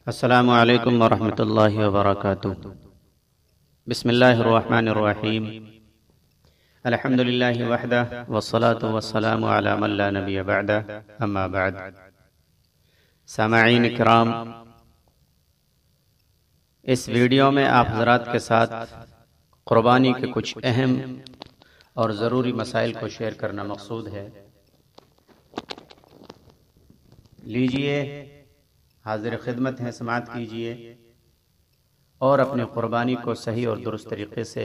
السلام علیکم ورحمۃ اللہ وبرکاتہ۔ بسم اللہ الرحمن الرحیم۔ الحمد للہ وحدہ والصلاة والسلام علی من لا نبی بعدہ، اما بعد۔ سامعین کرام، اس ویڈیو میں آپ حضرات کے ساتھ قربانی کے کچھ اہم اور ضروری مسائل کو شیئر کرنا مقصود ہے۔ لیجئے، حاضر خدمت ہیں، سماعت کیجئے اور اپنی قربانی کو صحیح اور درست طریقے سے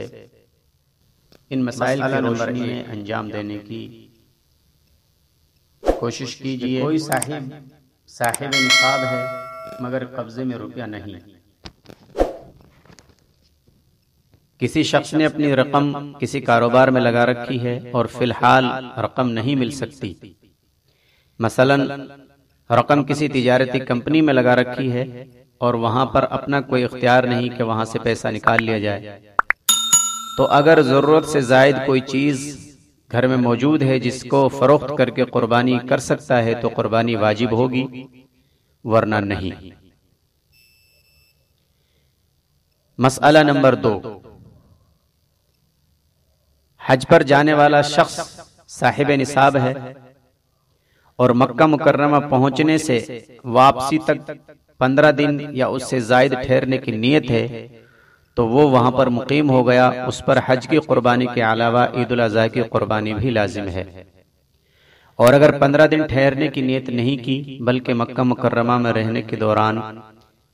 ان مسائل کی روشنی میں انجام دینے کی کوشش کیجئے۔ کوئی صاحب نصاب ہے مگر قبضے میں روپیہ نہیں۔ کسی شخص نے اپنی رقم کسی کاروبار میں لگا رکھی ہے اور فی الحال رقم نہیں مل سکتی۔ مثلاً رقم کسی تجارتی کمپنی میں لگا رکھی ہے اور وہاں پر اپنا کوئی اختیار نہیں کہ وہاں سے پیسہ نکال لیا جائے، تو اگر ضرورت سے زائد کوئی چیز گھر میں موجود ہے جس کو فروخت کر کے قربانی کر سکتا ہے تو قربانی واجب ہوگی، ورنہ نہیں۔ مسئلہ نمبر 2، حج پر جانے والا شخص صاحب نصاب ہے اور مکہ مکرمہ پہنچنے سے واپسی تک 15 دن یا اس سے زائد ٹھہرنے کی نیت ہے تو وہ وہاں پر مقیم ہو گیا۔ اس پر حج کی قربانی کے علاوہ عید الاضحیٰ کی قربانی بھی لازم ہے۔ اور اگر 15 دن ٹھہرنے کی نیت نہیں کی بلکہ مکہ مکرمہ میں رہنے کے دوران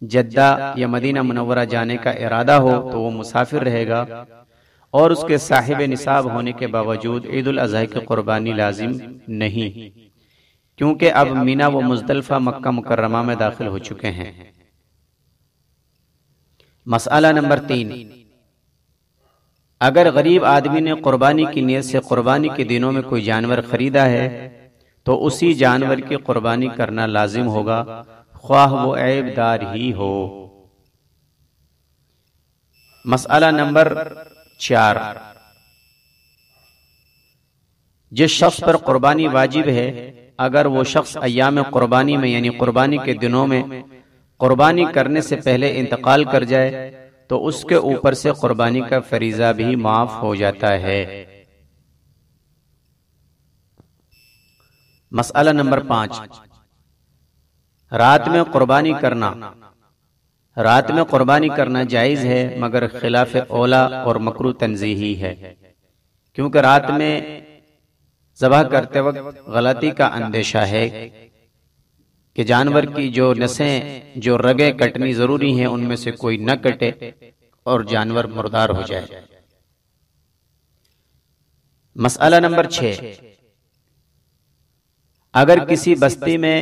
جدہ یا مدینہ منورہ جانے کا ارادہ ہو تو وہ مسافر رہے گا اور اس کے صاحب نصاب ہونے کے باوجود عید الاضحیٰ کی قربانی لازم نہیں، کیونکہ اب مینا و مزدلفہ مکہ مکرمہ میں داخل ہو چکے ہیں۔ مسئلہ نمبر 3، اگر غریب آدمی نے قربانی کی نیت سے قربانی کے دنوں میں کوئی جانور خریدا ہے تو اسی جانور کی قربانی کرنا لازم ہوگا، خواہ وہ عیب دار ہی ہو۔ مسئلہ نمبر 4، جس شخص پر قربانی واجب ہے اگر وہ شخص ایام قربانی میں یعنی قربانی کے دنوں میں قربانی کرنے سے پہلے انتقال کر جائے تو اس کے اوپر سے قربانی کا فریضہ بھی معاف ہو جاتا ہے۔ مسئلہ نمبر 5، رات میں قربانی کرنا جائز ہے مگر خلاف اولا اور مکروہ تنزیہی ہے، کیونکہ رات میں ذبح کرتے وقت غلطی کا اندیشہ ہے کہ جانور کی جو نسیں جو رگیں کٹنی ضروری ہیں ان میں سے کوئی نہ کٹے اور جانور مردار ہو جائے۔ مسئلہ نمبر 6، اگر کسی بستی میں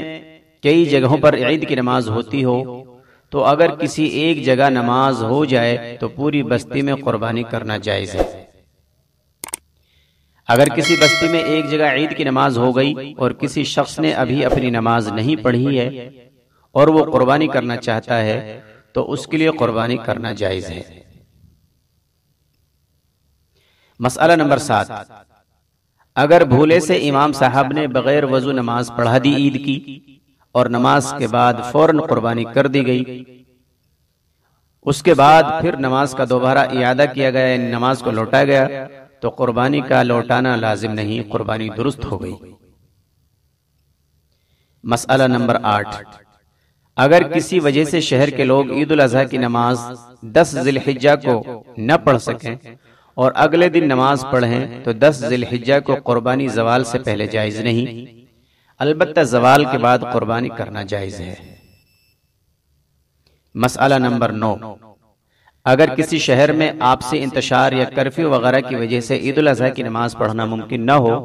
کئی جگہوں پر عید کی نماز ہوتی ہو تو اگر کسی ایک جگہ نماز ہو جائے تو پوری بستی میں قربانی کرنا جائز ہے۔ اگر کسی بستی میں ایک جگہ عید کی نماز ہو گئی اور کسی شخص نے ابھی اپنی نماز نہیں پڑھی ہے اور وہ قربانی کرنا چاہتا ہے تو اس کے لیے قربانی کرنا جائز ہے۔ مسئلہ نمبر 7، اگر بھولے سے امام صاحب نے بغیر وضو نماز پڑھا دی عید کی اور نماز کے بعد فوراً قربانی کر دی گئی، اس کے بعد پھر نماز کا دوبارہ اعادہ کیا گیا یعنی نماز کو لوٹایا گیا تو قربانی کا لوٹانا لازم نہیں، قربانی درست ہو گئی۔ مسئلہ نمبر 8، اگر کسی وجہ سے شہر کے لوگ عید الاضحیٰ کی نماز 10 ذی الحجہ کو نہ پڑھ سکیں اور اگلے دن نماز پڑھیں تو 10 ذی الحجہ کو قربانی زوال سے پہلے جائز نہیں، البتہ زوال کے بعد قربانی کرنا جائز ہے۔ مسئلہ نمبر 9، اگر کسی شہر میں آپسی انتشار یا کرفیو وغیرہ کی وجہ سے عید الاضحیٰ کی نماز پڑھنا ممکن نہ ہو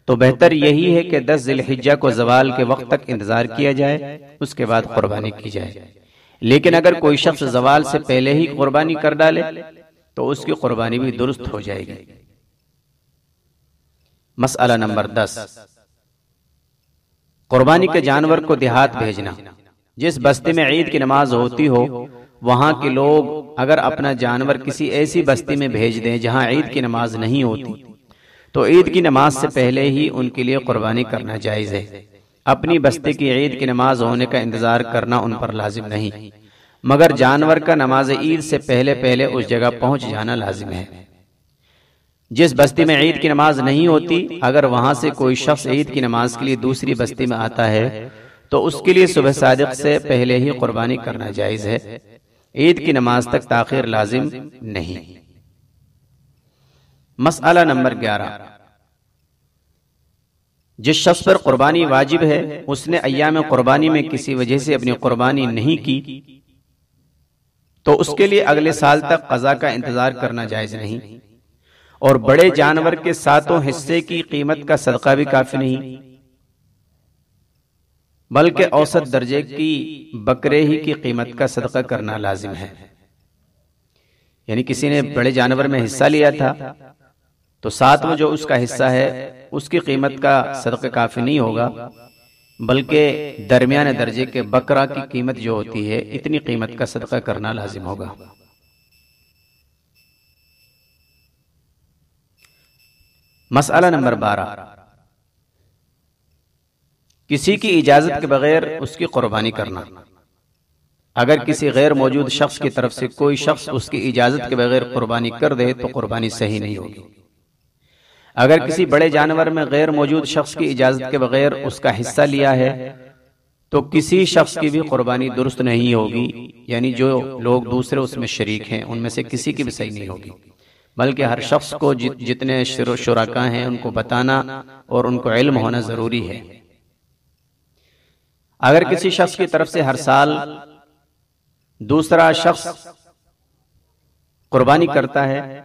تو بہتر یہی ہے کہ 10 ذی الحجہ کو زوال کے وقت تک انتظار کیا جائے، اس کے بعد قربانی کی جائے۔ لیکن اگر کوئی شخص زوال سے پہلے ہی قربانی کر ڈالے تو اس کی قربانی بھی درست ہو جائے گی۔ مسئلہ نمبر 10، قربانی کے جانور کو دیہات بھیجنا۔ جس بستی میں عید کی نماز ہوتی ہو وہاں کے لوگ اگر اپنا جانور کسی ایسی بستی میں بھیج دیں جہاں عید کی نماز نہیں ہوتی تو عید کی نماز سے پہلے ہی ان کے لیے قربانی کرنا جائز ہے، اپنی بستی کی عید کی نماز ہونے کا انتظار کرنا ان پر لازم نہیں، مگر جانور کا نماز عید سے پہلے پہلے اس جگہ پہنچ جانا لازم ہے۔ جس بستی میں عید کی نماز نہیں ہوتی، اگر وہاں سے کوئی شخص عید کی نماز کے لیے دوسری بستی میں آتا ہے تو اس کے لیے صبح صادق سے پہلے ہی قربانی کرنا جائز ہے، عید کی نماز تک تاخیر لازم نہیں۔ مسئلہ نمبر 11، جس شخص پر قربانی واجب ہے اس نے ایام قربانی میں کسی وجہ سے اپنی قربانی نہیں کی تو اس کے لیے اگلے سال تک قضا کا انتظار کرنا جائز نہیں، اور بڑے جانور کے 7 حصے کی قیمت کا صدقہ بھی کافی نہیں، بلکہ اوسط درجے کی بکرے ہی کی قیمت کا صدقہ کرنا لازم ہے۔ یعنی کسی نے بڑے جانور میں حصہ لیا تھا تو 7واں جو اس کا حصہ ہے اس کی قیمت کا صدقہ کافی نہیں ہوگا، بلکہ درمیانے درجے کے بکرا کی قیمت جو ہوتی ہے اتنی قیمت کا صدقہ کرنا لازم ہوگا۔ مسئلہ نمبر 12، کسی کی اجازت کے بغیر اس کی قربانی کرنا۔ اگر کسی غیر موجود شخص کی طرف سے کوئی شخص اس کی اجازت کے بغیر قربانی کر دے تو قربانی صحیح نہیں ہوگی۔ اگر کسی بڑے جانور میں غیر موجود شخص کی اجازت کے بغیر اس کا حصہ لیا ہے تو کسی شخص کی بھی قربانی درست نہیں ہوگی، یعنی جو لوگ دوسرے اس میں شریک ہیں ان میں سے کسی کی بھی صحیح نہیں ہوگی، بلکہ ہر شخص کو جتنے شرکاء ہیں ان کو بتانا اور ان کو علم ہونا ضروری ہے۔ اگر کسی شخص کی طرف سے ہر سال دوسرا شخص قربانی کرتا ہے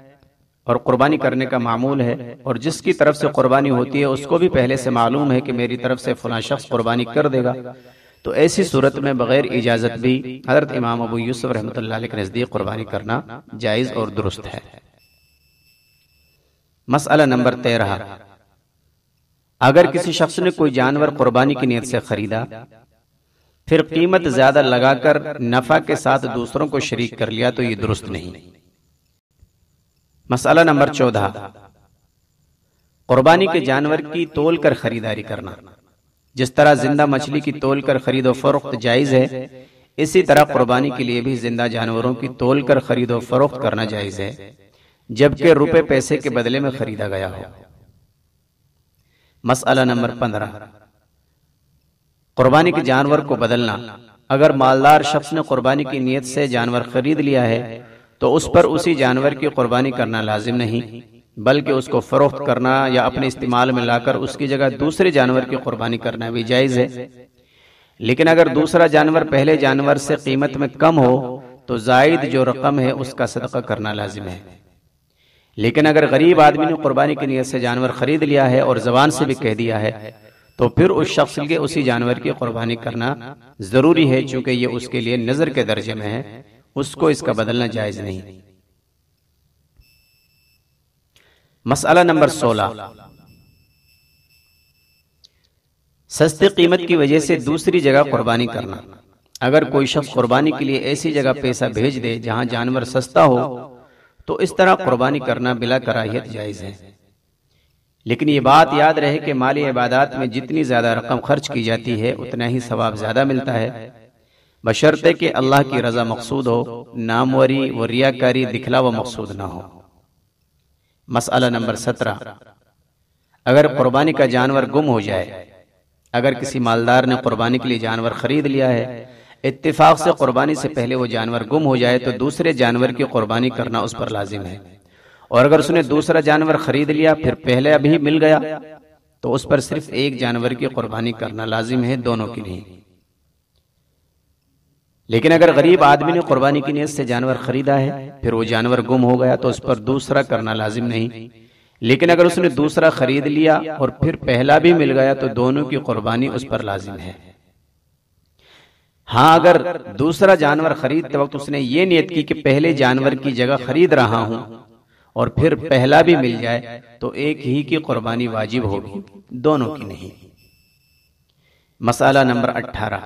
اور قربانی کرنے کا معمول ہے، اور جس کی طرف سے قربانی ہوتی ہے اس کو بھی پہلے سے معلوم ہے کہ میری طرف سے فلاں شخص قربانی کر دے گا، تو ایسی صورت میں بغیر اجازت بھی حضرت امام ابو یوسف رحمۃ اللہ علیہ کے نزدیک قربانی کرنا جائز اور درست ہے۔ مسئلہ نمبر 13، اگر کسی شخص نے کوئی جانور قربانی کی نیت سے خریدا پھر قیمت زیادہ لگا کر نفع کے ساتھ دوسروں کو شریک کر لیا تو یہ درست نہیں۔ مسئلہ نمبر 14، قربانی کے جانور کی تول کر خریداری کرنا۔ جس طرح زندہ مچھلی کی تول کر خرید و فروخت جائز ہے، اسی طرح قربانی کے لیے بھی زندہ جانوروں کی تول کر خرید و فروخت کرنا جائز ہے، جبکہ روپے پیسے کے بدلے میں خریدا گیا ہو۔ مسئلہ نمبر 15، قربانی کے جانور کو بدلنا۔ اگر مالدار شخص نے قربانی کی نیت سے جانور خرید لیا ہے تو اس پر اسی جانور کی قربانی کرنا لازم نہیں، بلکہ اس کو فروخت کرنا یا اپنے استعمال میں لا کر اس کی جگہ دوسرے جانور کی قربانی کرنا بھی جائز ہے۔ لیکن اگر دوسرا جانور پہلے جانور سے قیمت میں کم ہو تو زائد جو رقم ہے اس کا صدقہ کرنا لازم ہے۔ لیکن اگر غریب آدمی نے قربانی کی نیت سے جانور خرید لیا ہے اور زبان سے بھی کہہ دیا ہے تو پھر اس شخص کے اسی جانور کی قربانی کرنا ضروری ہے، چونکہ یہ اس کے لیے نظر کے درجے میں ہے، اس کو اس کا بدلنا جائز نہیں۔ مسئلہ نمبر 16، سستی قیمت کی وجہ سے دوسری جگہ قربانی کرنا۔ اگر کوئی شخص قربانی کے لیے ایسی جگہ پیسہ بھیج دے جہاں جانور سستا ہو تو اس طرح قربانی کرنا بلا کراہیت جائز ہے، لیکن یہ بات یاد رہے کہ مالی عبادات میں جتنی زیادہ رقم خرچ کی جاتی ہے اتنا ہی ثواب زیادہ ملتا ہے، بشرطے کہ اللہ کی رضا مقصود ہو، ناموری و ریاکاری دکھلاوا مقصود نہ ہو۔ مسئلہ نمبر 17، اگر قربانی کا جانور گم ہو جائے۔ اگر کسی مالدار نے قربانی کے لیے جانور خرید لیا ہے، اتفاق سے قربانی سے پہلے وہ جانور گم ہو جائے تو دوسرے جانور کی قربانی کرنا اس پر لازم ہے، اور اگر اس نے دوسرا جانور خرید لیا پھر پہلے ابھی مل گیا تو اس پر صرف ایک جانور کی قربانی کرنا لازم ہے، دونوں کی نہیں۔ لیکن اگر غریب آدمی نے قربانی کی نیت سے جانور خریدا ہے پھر وہ جانور گم ہو گیا تو اس پر دوسرا کرنا لازم نہیں، لیکن اگر اس نے دوسرا خرید لیا اور پھر پہلا بھی مل گیا تو دونوں کی قربانی اس پر لازم ہے۔ ہاں اگر دوسرا جانور خریدتے وقت اس نے یہ نیت کی کہ پہلے جانور کی جگہ خرید رہا ہوں اور پھر پہلا بھی مل جائے تو ایک ہی کی قربانی واجب ہوگی، دونوں کی نہیں۔ مسئلہ نمبر 18،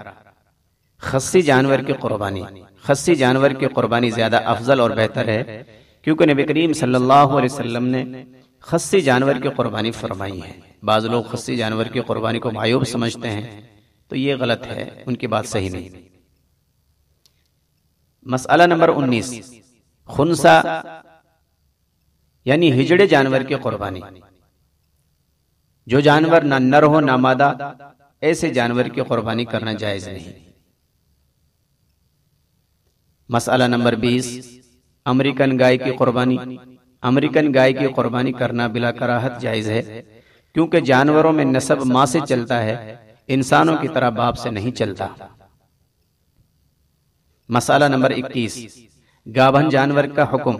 خصی جانور کی قربانی۔ خصی جانور کی قربانی زیادہ افضل اور بہتر ہے، کیونکہ نبی کریم صلی اللہ علیہ وسلم نے خصی جانور کی قربانی فرمائی ہے۔ بعض لوگ خصی جانور کی قربانی کو معیوب سمجھتے ہیں، تو یہ غلط ہے، ان کی بات صحیح نہیں۔ مسئلہ نمبر 19، خنثی یعنی ہجڑے جانور کی قربانی۔ جو جانور نہ نر ہو نہ مادہ، ایسے جانور کی قربانی کرنا جائز نہیں۔ مسئلہ نمبر 20، امریکن گائے کی قربانی۔ امریکن گائے کی قربانی کرنا بلا کراہت جائز ہے، کیونکہ جانوروں میں نسب ماں سے چلتا ہے، انسانوں کی طرح باپ سے نہیں چلتا۔ مسئلہ نمبر 21، گابھن جانور کا حکم۔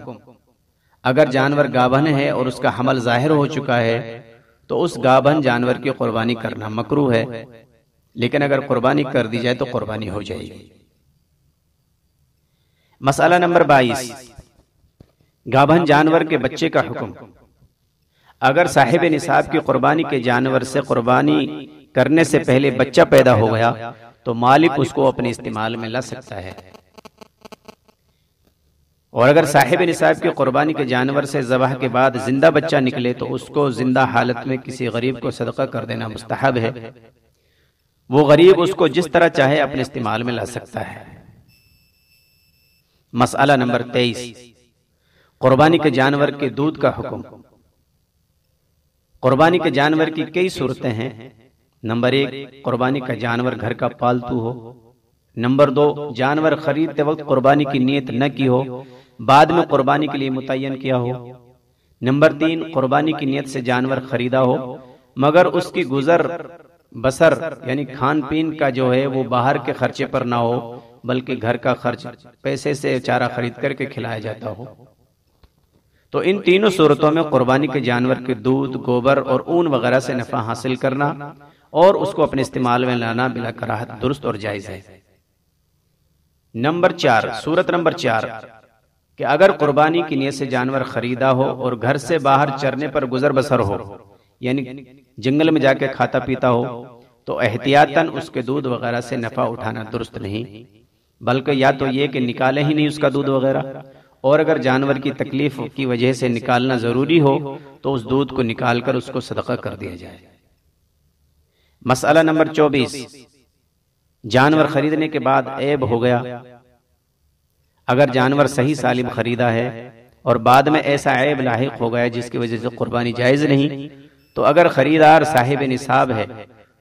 اگر جانور گابھن ہے اور اس کا حمل ظاہر ہو چکا ہے تو اس گابھن جانور کی قربانی کرنا مکروہ ہے، لیکن اگر قربانی کر دی جائے تو قربانی ہو جائے گی۔ مسئلہ نمبر 22، گابھن جانور کے بچے کا حکم۔ اگر صاحب نصاب کی قربانی کے جانور سے قربانی کرنے سے پہلے بچہ پیدا ہو گیا تو مالک اس کو اپنے استعمال میں لا سکتا ہے، اور اگر صاحب نصاب کی قربانی کے جانور سے ذبح کے بعد زندہ بچہ نکلے تو اس کو زندہ حالت میں کسی غریب کو صدقہ کر دینا مستحب ہے، وہ غریب اس کو جس طرح چاہے اپنے استعمال میں لا سکتا ہے۔ مسئلہ نمبر 23، قربانی کے جانور کے دودھ کا حکم۔ قربانی کے جانور کی کئی صورتیں ہیں۔ نمبر 1، قربانی کا جانور گھر کا پالتو ہو۔ نمبر 2، جانور خریدتے وقت قربانی کی نیت نہ کی ہو، بعد میں قربانی کے لیے متعین کیا ہو۔ نمبر 3، قربانی کی نیت سے جانور خریدا ہو مگر اس کی گزر بسر یعنی کھان پین کا جو ہے وہ باہر کے خرچے پر نہ ہو، بلکہ گھر کا خرچ پیسے سے چارہ خرید کر کے کھلایا جاتا ہو۔ تو ان تینوں صورتوں میں قربانی کے جانور کے دودھ، گوبر اور اون وغیرہ سے نفع حاصل کرنا اور اس کو اپنے استعمال میں لانا بلا کراہت درست اور جائز ہے۔ نمبر 4، صورت نمبر 4، کہ اگر قربانی کی نیت سے جانور خریدا ہو اور گھر سے باہر چرنے پر گزر بسر ہو، یعنی جنگل میں جا کے کھاتا پیتا ہو، تو احتیاطاً اس کے دودھ وغیرہ سے نفع اٹھانا درست نہیں، بلکہ یا تو یہ کہ نکالے ہی نہیں اس کا دودھ وغیرہ، اور اگر جانور کی تکلیف کی وجہ سے نکالنا ضروری ہو تو اس دودھ کو نکال کر اس کو صدقہ کر دیا جائے۔ مسئلہ نمبر 24، جانور خریدنے کے بعد عیب ہو گیا۔ اگر جانور صحیح سالم خریدا ہے اور بعد میں ایسا عیب لاحق ہو گیا جس کی وجہ سے قربانی جائز نہیں، تو اگر خریدار صاحب نصاب ہے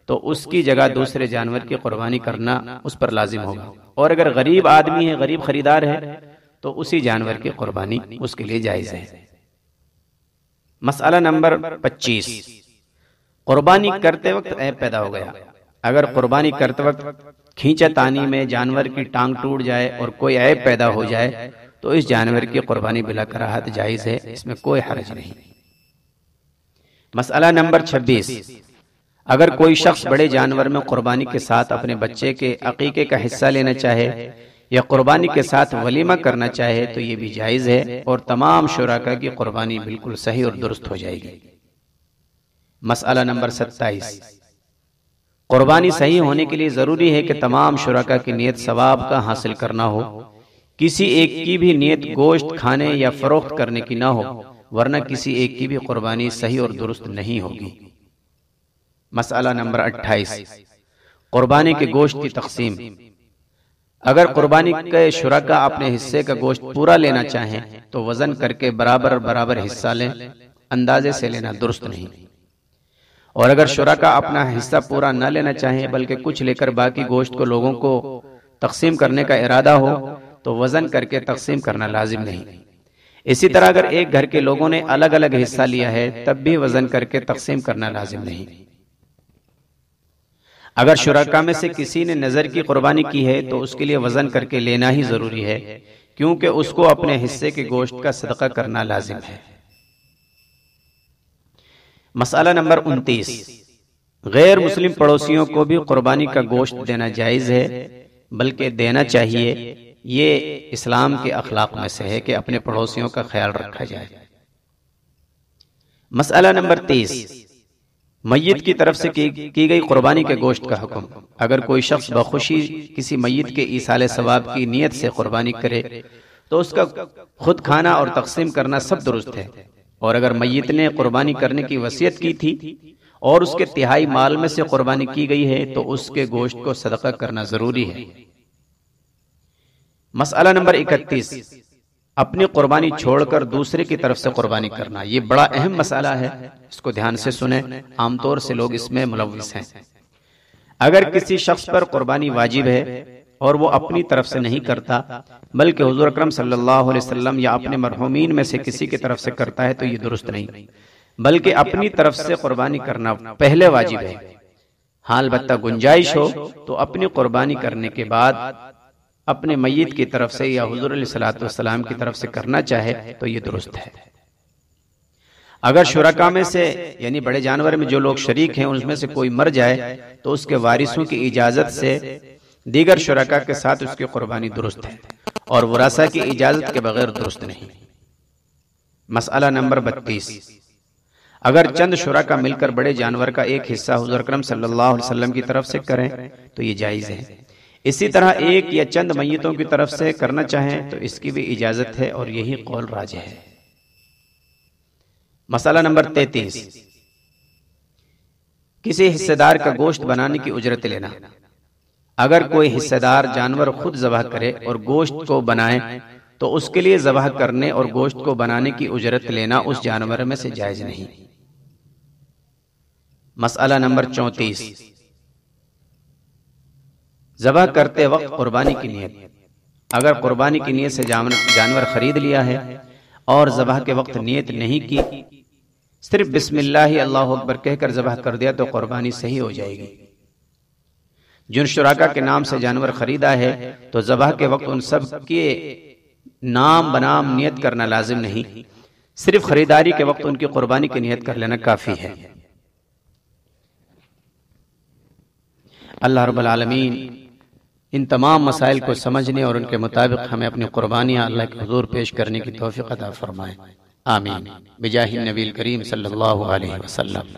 تو اس کی جگہ دوسرے جانور کی قربانی کرنا اس پر لازم ہوگا، اور اگر غریب آدمی ہے، غریب خریدار ہے، تو اسی جانور کی قربانی اس کے لیے جائز ہے۔ مسئلہ نمبر 25، قربانی کرتے وقت عیب پیدا ہو گیا۔ اگر قربانی کرتے وقت کھینچا تانی میں جانور کی ٹانگ ٹوٹ جائے اور کوئی عیب پیدا ہو جائے تو اس جانور کی قربانی بلا کراہت جائز ہے، اس میں کوئی حرج نہیں۔ مسئلہ نمبر 26، اگر کوئی شخص بڑے جانور میں قربانی کے ساتھ اپنے بچے کے عقیقے کا حصہ لینا چاہے یا قربانی کے ساتھ ولیمہ کرنا چاہے تو یہ بھی جائز ہے، اور تمام شرکاء کی قربانی بالکل صحیح اور درست ہو جائے گی۔ مسئلہ نمبر 27، قربانی صحیح ہونے کے لیے ضروری ہے کہ تمام شرکاء کی نیت ثواب کا حاصل کرنا ہو، کسی ایک کی بھی نیت گوشت کھانے یا فروخت کرنے کی نہ ہو، ورنہ کسی ایک کی بھی قربانی صحیح اور درست نہیں ہوگی۔ مسئلہ نمبر 28، قربانی کے گوشت کی تقسیم۔ اگر قربانی کے شرکاء اپنے حصے کا گوشت پورا لینا چاہیں تو وزن کر کے برابر برابر حصہ لیں، اندازے سے لینا درست نہیں، اور اگر شرکاء اپنا حصہ پورا نہ لینا چاہیں بلکہ کچھ لے کر باقی گوشت کو لوگوں کو تقسیم کرنے کا ارادہ ہو تو وزن کر کے تقسیم کرنا لازم نہیں۔ اسی طرح اگر ایک گھر کے لوگوں نے الگ الگ حصہ لیا ہے تب بھی وزن کر کے تقسیم کرنا لازم نہیں۔ اگر شرکاء میں سے کسی نے نظر کی قربانی کی ہے تو اس کے لیے وزن کر کے لینا ہی ضروری ہے، کیونکہ اس کو اپنے حصے کے گوشت کا صدقہ کرنا لازم ہے۔ مسئلہ نمبر 29، غیر مسلم پڑوسیوں کو بھی قربانی کا گوشت دینا جائز ہے، بلکہ دینا چاہیے۔ یہ اسلام کے اخلاق میں سے ہے کہ اپنے پڑوسیوں کا خیال رکھا جائے۔ مسئلہ نمبر 30، میت کی طرف سے کی گئی قربانی کے گوشت کا حکم۔ اگر کوئی شخص بخوشی کسی میت کے ایصال ثواب کی نیت سے قربانی کرے تو اس کا خود کھانا اور تقسیم کرنا سب درست ہے، اور اگر میت نے قربانی کرنے کی وصیت کی تھی اور اس کے تہائی مال میں سے قربانی کی گئی ہے تو اس کے گوشت کو صدقہ کرنا ضروری ہے۔ مسئلہ نمبر 31، اپنی قربانی چھوڑ کر دوسرے کی طرف سے قربانی کرنا۔ یہ بڑا اہم مسئلہ ہے، اس کو دھیان سے سنیں، عام طور سے لوگ اس میں ملوث ہیں۔ اگر کسی شخص پر قربانی واجب ہے اور وہ اپنی طرف سے نہیں کرتا بلکہ حضور اکرم صلی اللہ علیہ وسلم یا اپنے مرحومین میں سے کسی کی طرف سے کرتا ہے تو یہ درست نہیں، بلکہ اپنی طرف سے قربانی کرنا پہلے واجب ہے۔ ہاں البتہ گنجائش ہو تو اپنی قربانی کرنے کے بعد اپنے میت کی طرف سے یا حضور علیہ الصلوۃ والسلام کی طرف سے کرنا چاہے تو یہ درست ہے۔ اگر شرکا میں سے یعنی بڑے جانور میں جو لوگ شریک ہیں ان میں سے کوئی مر جائے تو اس کے وارثوں کی اجازت سے دیگر شرکا کے ساتھ اس کی قربانی درست ہے اور ورثاء کی اجازت کے بغیر درست نہیں۔ مسئلہ نمبر 32، اگر چند شرکا مل کر بڑے جانور کا ایک حصہ حضور اکرم صلی اللہ علیہ وسلم کی طرف سے کریں تو یہ جائز ہے۔ اسی طرح ایک یا چند میتوں کی طرف سے کرنا چاہیں تو اس کی بھی اجازت ہے اور یہی قول راجح ہے۔ مسئلہ نمبر 33، کسی حصہ دار کا گوشت بنانے کی اجرت لینا۔ اگر کوئی حصہ دار جانور خود ذبح کرے اور گوشت کو بنائے تو اس کے لیے ذبح کرنے اور گوشت کو بنانے کی اجرت لینا اس جانور میں سے جائز نہیں۔ مسئلہ نمبر 34، ذبح کرتے وقت قربانی کی نیت۔ اگر قربانی کی نیت سے جانور خرید لیا ہے اور ذبح کے وقت نیت نہیں کی، صرف بسم اللہ اللہ اکبر کہہ کر ذبح کر دیا تو قربانی صحیح ہو جائے گی۔ جن شرکا کے نام سے جانور خریدا ہے تو ذبح کے وقت ان سب کے نام بنام نیت کرنا لازم نہیں، صرف خریداری کے وقت ان کی قربانی کی نیت کر لینا کافی ہے۔ اللہ رب العالمین ان تمام مسائل کو سمجھنے اور ان کے مطابق ہمیں اپنی قربانیاں اللہ کے حضور پیش کرنے کی توفیق عطا فرمائے، آمین، بجاہ النبی الکریم صلی اللہ علیہ وسلم۔